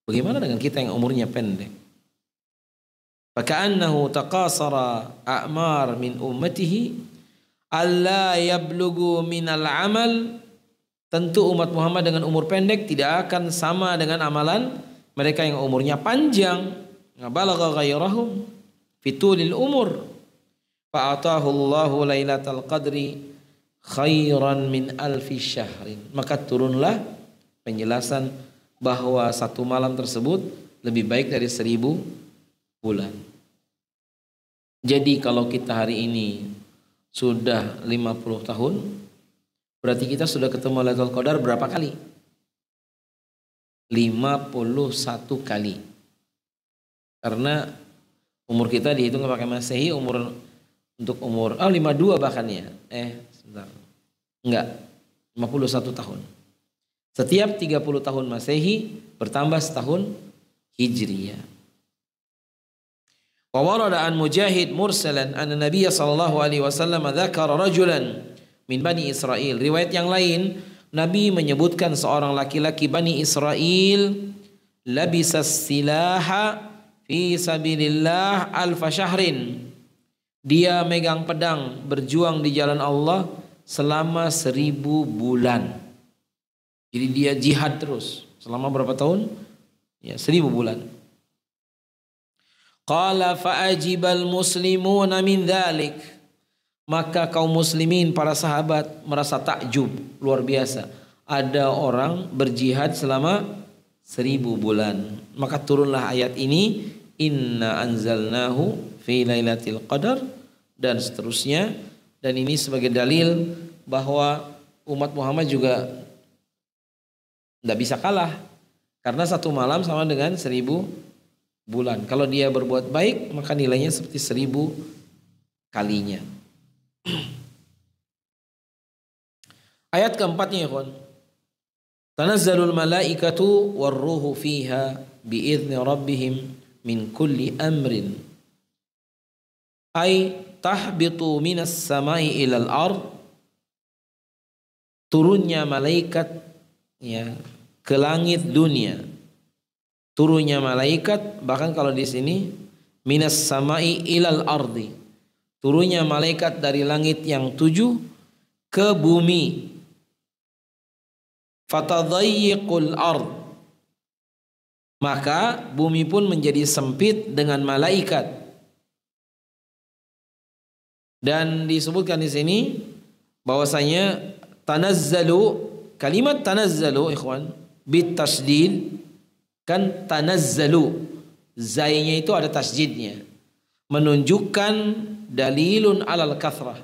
bagaimana dengan kita yang umurnya pendek? Faka'annahu taqasara a'mar min ummatihi alla yablughu minal amal. Tentu umat Muhammad dengan umur pendek tidak akan sama dengan amalan mereka yang umurnya panjang. Balagha ghairahum fitulil umur fa'atahu Allahu lailatal qadri khairan min alfi syahrin. Maka turunlah penjelasan bahwa satu malam tersebut lebih baik dari 1000 bulan. Jadi kalau kita hari ini sudah 50 tahun, berarti kita sudah ketemu Lailatul Qadar berapa kali? 51 kali. Karena umur kita dihitung pakai Masehi, umur untuk umur 52 bahkan ya. Sebentar. Enggak, 51 tahun. Setiap 30 tahun Masehi bertambah setahun Hijriyah. Wa warada an Mujahid mursalan anna Nabiy sallallahu alaihi wasallam dzakara rajulan min Bani Israel. Riwayat yang lain, Nabi menyebutkan seorang laki-laki Bani Israel labisas silaha fi sabilillah alfa syahrin. Dia megang pedang berjuang di jalan Allah selama 1000 bulan. Jadi dia jihad terus selama berapa tahun? Ya, 1000 bulan. Qala fa'ajibal muslimuna min dzalik. Maka kaum muslimin, para sahabat merasa takjub, luar biasa. Ada orang berjihad selama 1000 bulan. Maka turunlah ayat ini, inna anzalnahu fi lailatul qadar, dan seterusnya. Dan ini sebagai dalil bahwa umat Muhammad juga tidak bisa kalah. Karena satu malam sama dengan 1000 bulan. Kalau dia berbuat baik, maka nilainya seperti 1000 kalinya. Ayat keempatnya, ya kawan. Tanazzalul malaikatu warruhu fiha biizni rabbihim min kulli amrin. Ay tahbitu minas samai ilal ard. Turunnya malaikat, ya, ke langit dunia. Turunnya malaikat, bahkan kalau di sini minas samai ilal ardi. Turunnya malaikat dari langit yang 7 ke bumi. Fatadayyiqul ard. Maka bumi pun menjadi sempit dengan malaikat. Dan disebutkan di sini bahwasanya tanazzalu, kalimat tanazzalu ikhwan bit tasdid, kan tanazzalu, zainya itu ada tasjidnya, menunjukkan dalilun alal kathrah,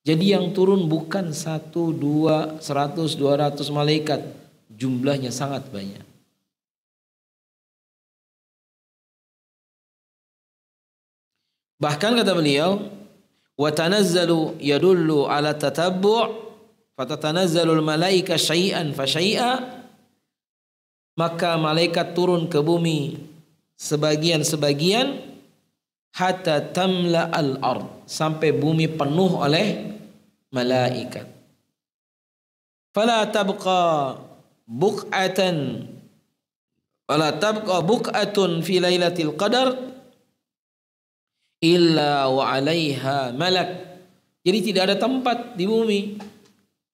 Jadi yang turun bukan 1, 2, 100, 200 malaikat. Jumlahnya sangat banyak. Bahkan kata beliau, wa tanazzalu yadullu ala tatabbu' fatatanazzalu al-malaika syai'an fa syai'a, maka malaikat turun ke bumi sebagian-sebagian hatta tamla al-ard, sampai bumi penuh oleh malaikat. Fala tabqa buq'atan wala tabqa buq'atun fi lailatul qadar illa wa 'alaiha malak. Jadi tidak ada tempat di bumi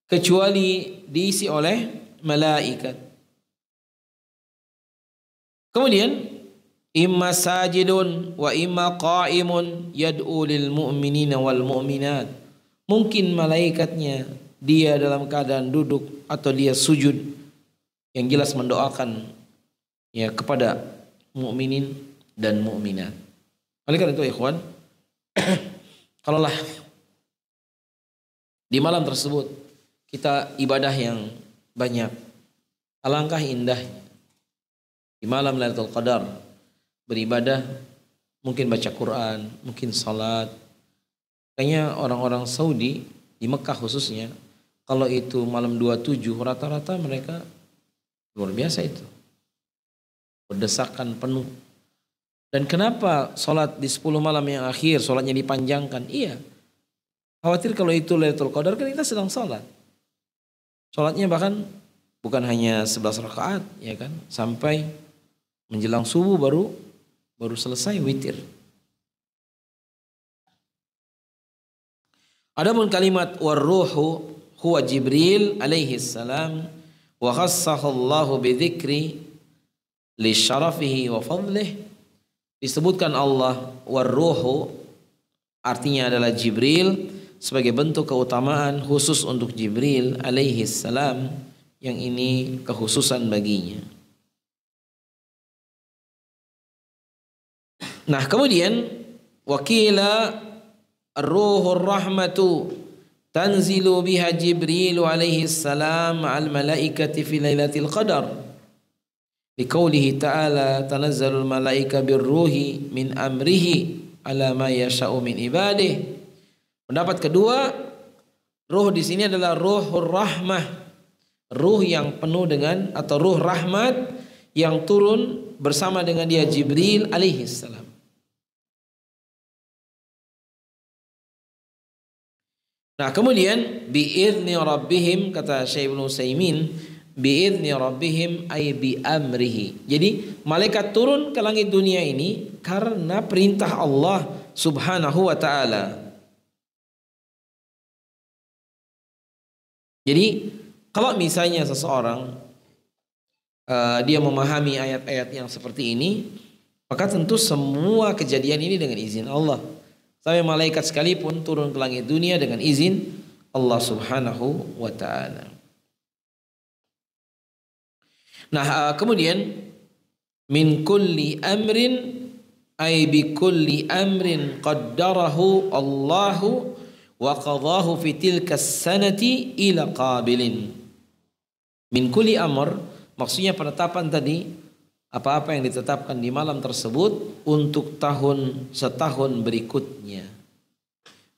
kecuali diisi oleh malaikat. Kemudian imma sajidun wa imma qa'imun yad'u lil mu'minina wal mu'minat. Mungkin malaikatnya dia dalam keadaan duduk atau dia sujud, yang jelas mendoakan ya kepada mukminin dan mukminat. Oleh karena itu ikhwan, kalaulah di malam tersebut kita ibadah yang banyak, alangkah indahnya di malam Lailatul Qadar beribadah, mungkin baca Quran, mungkin salat. Kayaknya orang-orang Saudi di Mekah khususnya, kalau itu malam 27 rata-rata mereka luar biasa itu, berdesakan penuh. Dan kenapa sholat di 10 malam yang akhir sholatnya dipanjangkan? Iya, khawatir kalau itu Lailatul Qadar kan kita sedang sholat. Sholatnya bahkan bukan hanya 11 rakaat, ya kan, sampai menjelang subuh baru selesai witir. Adapun kalimat warruhu huwa Jibril alaihi salam wa khassahu Allahu bi dzikri li syarafihi wa fadlihi. Disebutkan Allah warruhu, artinya adalah Jibril, sebagai bentuk keutamaan khusus untuk Jibril alaihi salam, yang ini kekhususan baginya. Nah, kemudian wakila ar-ruhur rahmatu tanzilu biha Jibril alaihi salam al malaikati fi lailatul qadar. Liqaulihi ta'ala tanazzalul malaika birruhi min amrihi ala ma yasha'u min ibadih. Pendapat kedua, ruh di sini adalah ruhur rahmah, ruh yang penuh dengan atau ruh rahmat yang turun bersama dengan dia Jibril alaihi salam. Nah, kemudian bi'idzni rabbihim, kata Syekh Ibnu Utsaimin, bi'idzni rabbihim ay bi amrihi. Jadi malaikat turun ke langit dunia ini karena perintah Allah Subhanahu wa taala. Jadi kalau misalnya seseorang dia memahami ayat-ayat yang seperti ini, maka tentu semua kejadian ini dengan izin Allah. Sampai malaikat sekalipun turun ke langit dunia dengan izin Allah Subhanahu wa taala. Nah, kemudian min kulli amrin ay bi kulli amrin qaddarahu Allahu wa qadahu fi tilka sanati ila qabilin. Min kulli amr maksudnya penetapan tadi, apa-apa yang ditetapkan di malam tersebut untuk setahun berikutnya.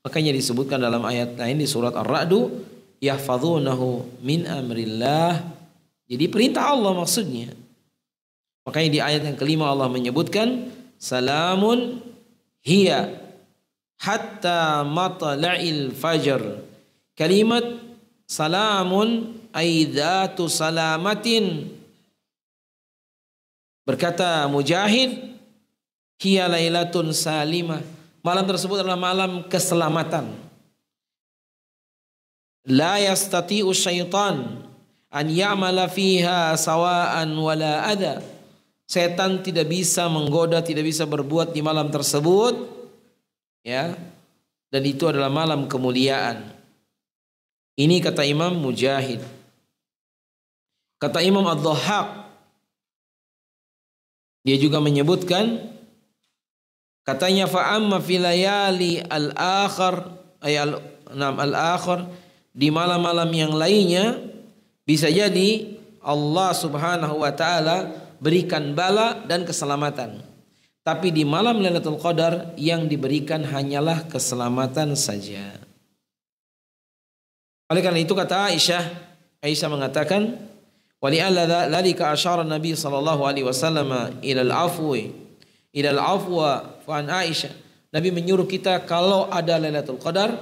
Makanya disebutkan dalam ayat lain di surat Ar-Ra'd, yahfazunahu min amrillah. Jadi perintah Allah maksudnya. Makanya di ayat yang kelima Allah menyebutkan salamun hiya hatta matla'il fajr. Kalimat salamun aidzatu salamatin. Berkata Mujahid, hiya lailatun salimah. Malam tersebut adalah malam keselamatan. La yastati'u syaitan an ya'mala fiha sawa'an wala adha. Setan tidak bisa menggoda, tidak bisa berbuat di malam tersebut, ya. Dan itu adalah malam kemuliaan. Ini kata Imam Mujahid. Kata Imam Ad-Dhahhak, dia juga menyebutkan, katanya fa amma fi layali al-akhar al-akhir, di malam-malam yang lainnya bisa jadi Allah Subhanahu wa taala berikan bala dan keselamatan. Tapi di malam Lailatul Qadar yang diberikan hanyalah keselamatan saja. Oleh karena itu kata Aisyah mengatakan, wali'alla dzalika asyara Nabi sallallahu alaihi wasallam ila al-afwa fa an Aisyah. Nabi menyuruh kita kalau ada Lailatul Qadar,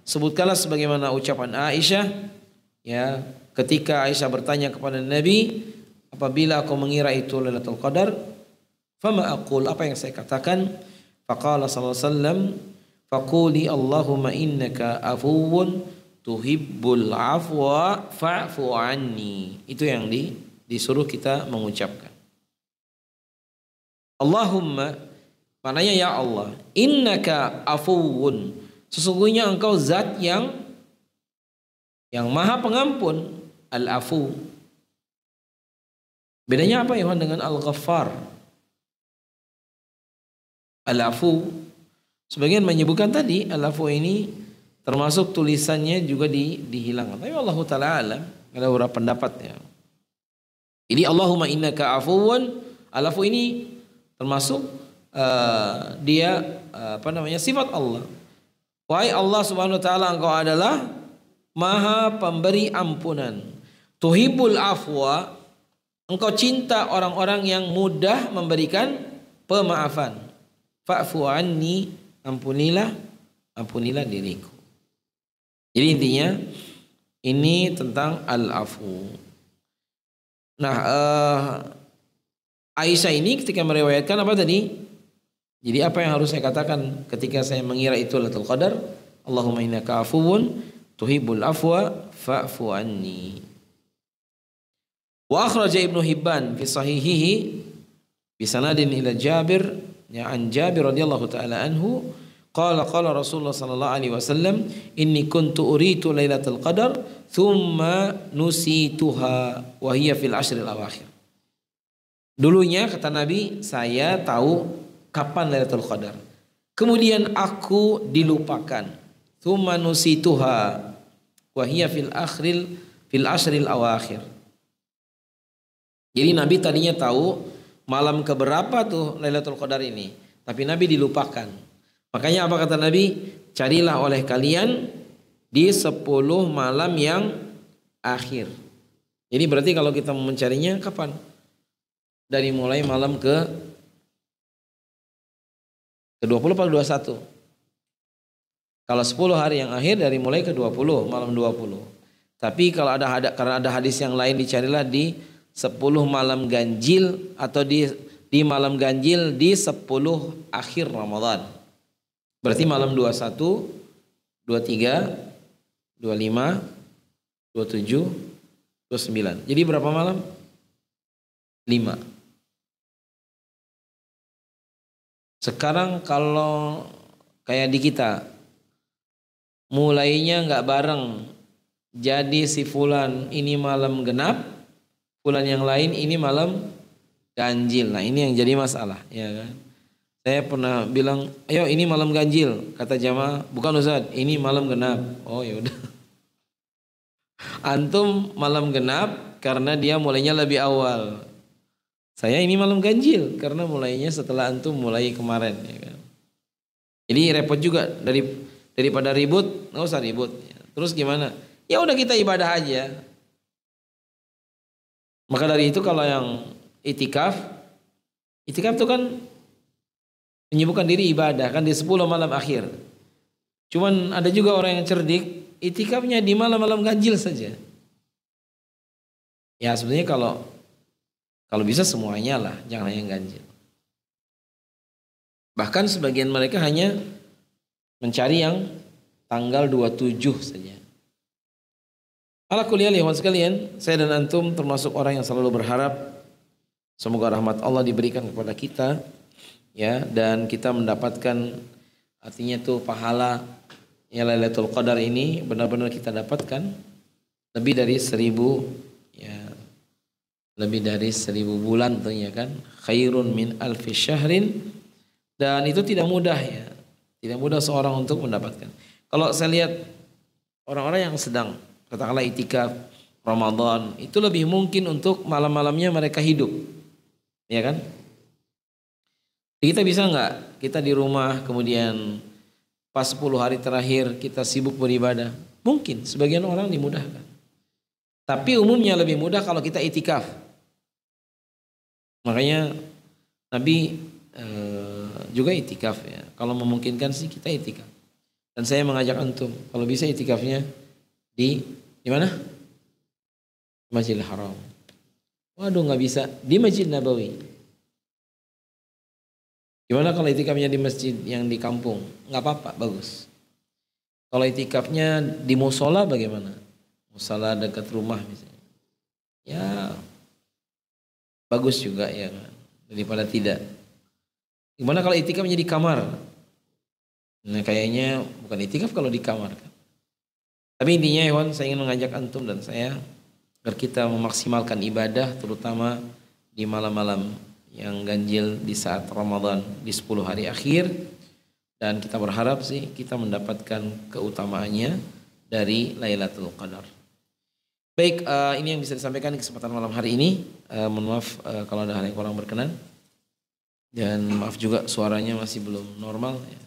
sebutkanlah sebagaimana ucapan Aisyah, ya, ketika Aisyah bertanya kepada Nabi, apabila aku mengira itu Lailatul Qadar, fama aqul, apa yang saya katakan? Faqala sallallahu alaihi wasallam, faquli Allahumma innaka afuwun tuhibbul afwa fa'fu anni. Itu yang disuruh kita mengucapkan. Allahumma, maknanya ya Allah, innaka afuwun, sesungguhnya engkau zat yang maha pengampun, al-afu. Bedanya apa ya dengan al-ghaffar? Al-afu, sebagian menyebutkan tadi al-afu ini termasuk tulisannya juga dihilangkan. Tapi Allah Ta'ala alam, ada beberapa pendapatnya. Jadi Allahumma innaka afuwun, al-afu ini termasuk sifat Allah. Wahai Allah Subhanahu wa taala, engkau adalah maha pemberi ampunan. Tuhibul afwa, engkau cinta orang-orang yang mudah memberikan pemaafan. Fa'fu anni, ampunilah diriku. Jadi intinya ini tentang al-afu. Nah, Aisyah ini ketika meriwayatkan apa tadi? Jadi apa yang harus saya katakan ketika saya mengira itu Lailatul Qadar? Allahumma innaka afuwun tuhibbul afwa fa'fu anni. Wa akhraja Ibnu Hibban fi sahihihi bi sanadin ila Jabir, ya, an Jabir radhiyallahu taala anhu qala Rasulullah sallallahu alaihi wasallam inni kuntu uritu Lailatul Qadar thumma nusituha wa hiya fil ashril awakhir. Dulunya kata Nabi, saya tahu kapan Lailatul Qadar, kemudian aku dilupakan. Thumma nusituha wa hiya fil ashril awakhir. Jadi Nabi tadinya tahu malam keberapa tuh Lailatul Qadar ini, tapi Nabi dilupakan. Makanya apa kata Nabi? Carilah oleh kalian di 10 malam yang akhir. Jadi berarti kalau kita mau mencarinya kapan? Dari mulai malam ke-20 atau 21. Kalau 10 hari yang akhir dari mulai ke-20, malam 20. Tapi kalau karena ada hadis yang lain, dicarilah di 10 malam ganjil atau di malam ganjil di 10 akhir Ramadan. Berarti malam 21, 23, 25, 27, 29. Jadi berapa malam? 5. Sekarang kalau kayak di kita, mulainya nggak bareng. Jadi si fulan ini malam genap, fulan yang lain ini malam ganjil. Nah ini yang jadi masalah, ya kan? Saya pernah bilang, ayo ini malam ganjil. Kata jamaah, bukan Ustaz, ini malam genap. Oh ya udah. Antum malam genap karena dia mulainya lebih awal. Saya ini malam ganjil karena mulainya setelah antum mulai kemarin, ya kan? Jadi repot juga, daripada ribut, nggak usah ribut. Terus gimana? Ya udah kita ibadah aja. Maka dari itu kalau yang itikaf itu kan menyibukkan diri ibadah kan di 10 malam akhir. Cuman ada juga orang yang cerdik, itikafnya di malam-malam ganjil saja. Ya sebenarnya kalau bisa semuanya lah, jangan yang ganjil. Bahkan sebagian mereka hanya mencari yang tanggal 27 saja. Ala kulli hal ya sekalian, saya dan antum termasuk orang yang selalu berharap semoga rahmat Allah diberikan kepada kita, ya, dan kita mendapatkan artinya tuh pahala ya Lailatul Qadar ini benar-benar kita dapatkan lebih dari 1000 bulan tentunya kan, khairun min alfi syahrin, dan itu tidak mudah ya, tidak mudah seorang untuk mendapatkan. Kalau saya lihat orang-orang yang sedang katakanlah itikaf Ramadan, itu lebih mungkin untuk malam-malamnya mereka hidup, ya kan? Kita bisa nggak kita di rumah kemudian pas 10 hari terakhir kita sibuk beribadah? Mungkin, sebagian orang dimudahkan. Tapi umumnya lebih mudah kalau kita itikaf. Makanya Nabi juga itikaf ya. Kalau memungkinkan sih kita itikaf. Dan saya mengajak antum kalau bisa itikafnya di mana? Masjidil Haram. Waduh nggak bisa di Masjid Nabawi. Gimana kalau itikafnya di masjid yang di kampung? Nggak apa-apa, bagus. Kalau itikafnya di musola bagaimana? Musola dekat rumah misalnya. Ya bagus juga ya kan. Daripada tidak. Gimana kalau itikafnya di kamar? Nah kayaknya bukan itikaf kalau di kamar kan. Tapi intinya Iwan, saya ingin mengajak antum dan saya agar kita memaksimalkan ibadah terutama di malam-malam yang ganjil di saat Ramadan di 10 hari akhir, dan kita berharap sih kita mendapatkan keutamaannya dari Lailatul Qadar. Baik, ini yang bisa disampaikan di kesempatan malam hari ini. Mohon maaf kalau ada hal yang kurang berkenan, dan maaf juga suaranya masih belum normal ya.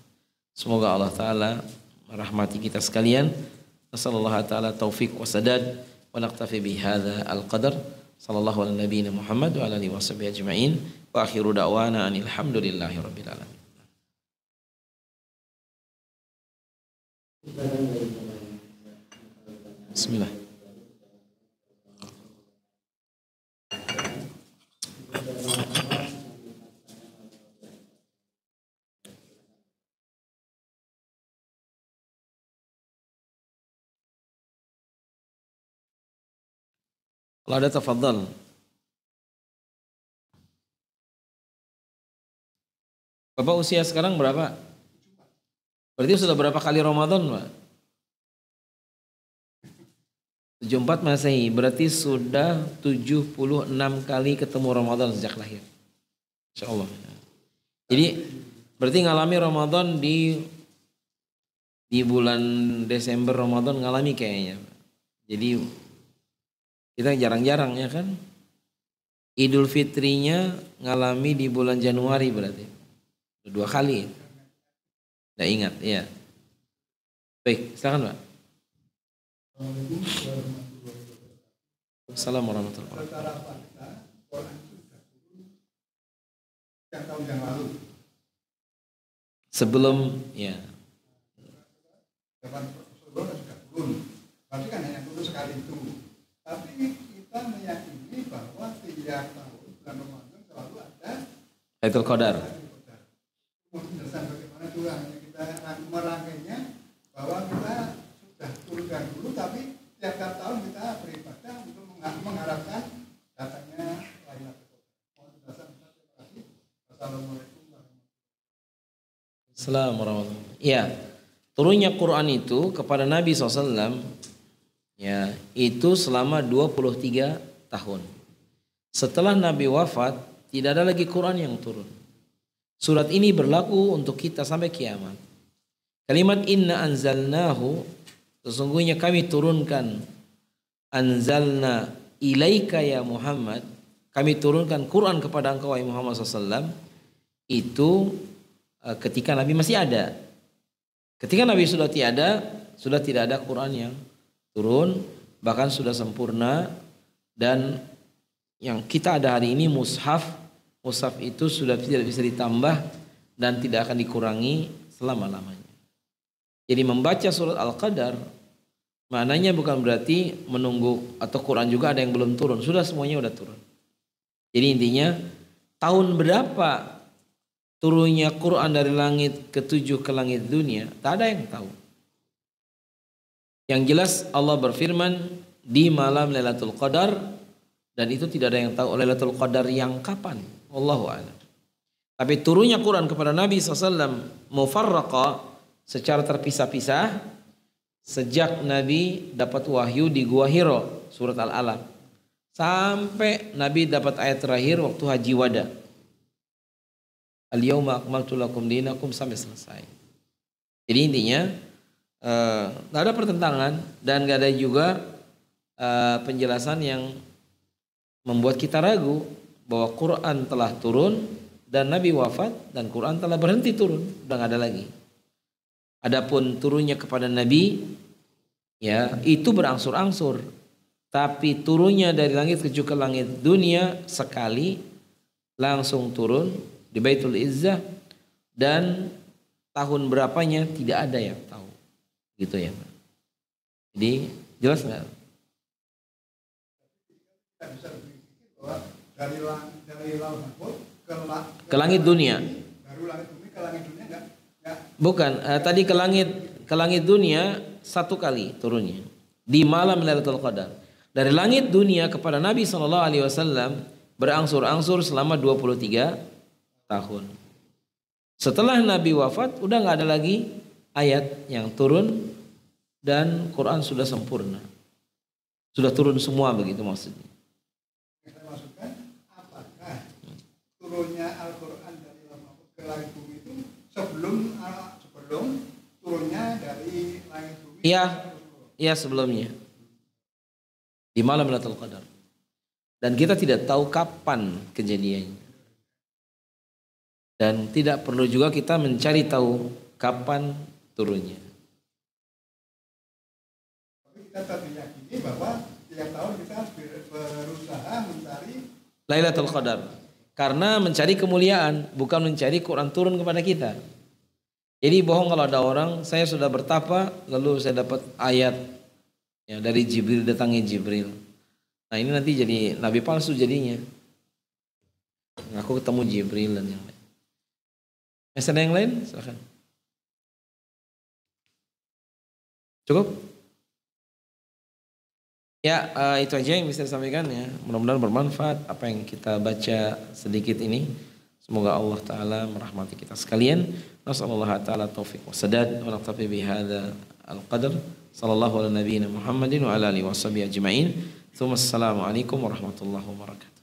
Semoga Allah Ta'ala merahmati kita sekalian. Nasallallahu ta'ala taufiq wa sadad wa naqtafi bihadza al-qadar. Sallallahu ala nabiyina Muhammad wa ala alihi washabihi ajma'in. Wa akhiru da'wana anil hamdulillahi rabbil alamin. Bismillah. Kalau ada tafadhal. Bapak usia sekarang berapa? Berarti sudah berapa kali Ramadan, Pak? 74 Masehi, berarti sudah 76 kali ketemu Ramadan sejak lahir. Insyaallah. Jadi berarti ngalami Ramadan di bulan Desember Ramadan ngalami kayaknya. Jadi kita jarang-jarang ya kan. Idul Fitrinya ngalami di bulan Januari berarti. 2 kali. Tidak ingat, ya. Baik, silakan Pak. Assalamualaikum warahmatullahi wabarakatuh. Tahun yang lalu. Sebelum, ya. Zaman Rasulullah sudah turun. Berarti kan hanya turun sekali itu. Tapi kita meyakini bahwa tiap tahun bulan Ramadan selalu ada Lailatul Qadar. Penjelasan bagaimana itu hanya kita merangkainya bahwa kita sudah turunkan dulu, tapi tiap-tiap tahun kita beribadah untuk mengharapkan datangnya Lailatul Qadar. Mohon penjelasan. Terima kasih. Assalamualaikum warahmatullahi wabarakatuh. Ya, turunnya Quran itu kepada Nabi SAW ya, itu selama 23 tahun. Setelah Nabi wafat, tidak ada lagi Quran yang turun. Surat ini berlaku untuk kita sampai kiamat. Kalimat inna anzalnahu, sesungguhnya kami turunkan, anzalna ilaika ya Muhammad, kami turunkan Quran kepada engkau wahai Muhammad SAW, itu ketika Nabi masih ada. Ketika Nabi sudah tiada, sudah tidak ada Quran yang turun, bahkan sudah sempurna. Dan yang kita ada hari ini mushaf itu sudah tidak bisa ditambah dan tidak akan dikurangi selama-lamanya. Jadi membaca surat Al-Qadar maknanya bukan berarti menunggu atau Quran juga ada yang belum turun, sudah semuanya udah turun. Jadi intinya tahun berapa turunnya Quran dari langit ke-7 ke langit dunia, tak ada yang tahu. Yang jelas Allah berfirman di malam Lailatul Qadar, dan itu tidak ada yang tahu Lailatul Qadar yang kapan. Wallahu a'lam. Tapi turunnya Quran kepada Nabi SAW mufarraqa, secara terpisah-pisah, sejak Nabi dapat wahyu di Gua Hiro, surat Al-Alaq, sampai Nabi dapat ayat terakhir waktu Haji Wada. Al-yawma akmaltu lakum dinakum, sampai selesai. Jadi intinya nggak ada pertentangan dan nggak ada juga penjelasan yang membuat kita ragu bahwa Quran telah turun dan Nabi wafat dan Quran telah berhenti turun, udah nggak ada lagi. Adapun turunnya kepada Nabi, ya itu berangsur-angsur. Tapi turunnya dari langit ke langit dunia sekali langsung turun di Baitul Izzah, dan tahun berapanya tidak ada yang tahu, gitu ya. Jadi jelas nggak? Kita bisa berpikir bahwa dari laut Mahfuz Ke langit dunia. Baru langit bumi ke langit dunia enggak? Bukan, tadi ke langit dunia satu kali turunnya di malam Lailatul Qadar. Dari langit dunia kepada Nabi SAW berangsur-angsur selama 23 tahun. Setelah Nabi wafat udah nggak ada lagi ayat yang turun dan Quran sudah sempurna. Sudah turun semua, begitu maksudnya. Saya maksudkan, apakah turunnya Al-Quran dari langit ke langit bumi itu sebelum turunnya dari langit bumi? Iya sebelumnya. Di malam Lailatul Qadar. Dan kita tidak tahu kapan kejadiannya. Dan tidak perlu juga kita mencari tahu kapan turunnya. Tapi kita tetap meyakini bahwa tiap tahun kita harus berusaha mencari Lailatul Qadar. Karena mencari kemuliaan, bukan mencari Quran turun kepada kita. Jadi bohong kalau ada orang, saya sudah bertapa, lalu saya dapat ayat ya, dari Jibril, datangnya Jibril. Nah ini nanti jadi nabi palsu jadinya. Aku ketemu Jibril dan yang lain. Masih ada yang lain? Silakan. Cukup? Ya itu aja yang bisa disampaikan ya. Mudah-mudahan bermanfaat apa yang kita baca sedikit ini. Semoga Allah Ta'ala merahmati kita sekalian. Nasallallahu ta'ala taufiq wa sadad. Wa naqtafi bihadha al-qadr. Sallallahu ala nabiyina Muhammadin wa ala alihi wa sahbihi ajma'in. Assalamualaikum warahmatullahi wabarakatuh.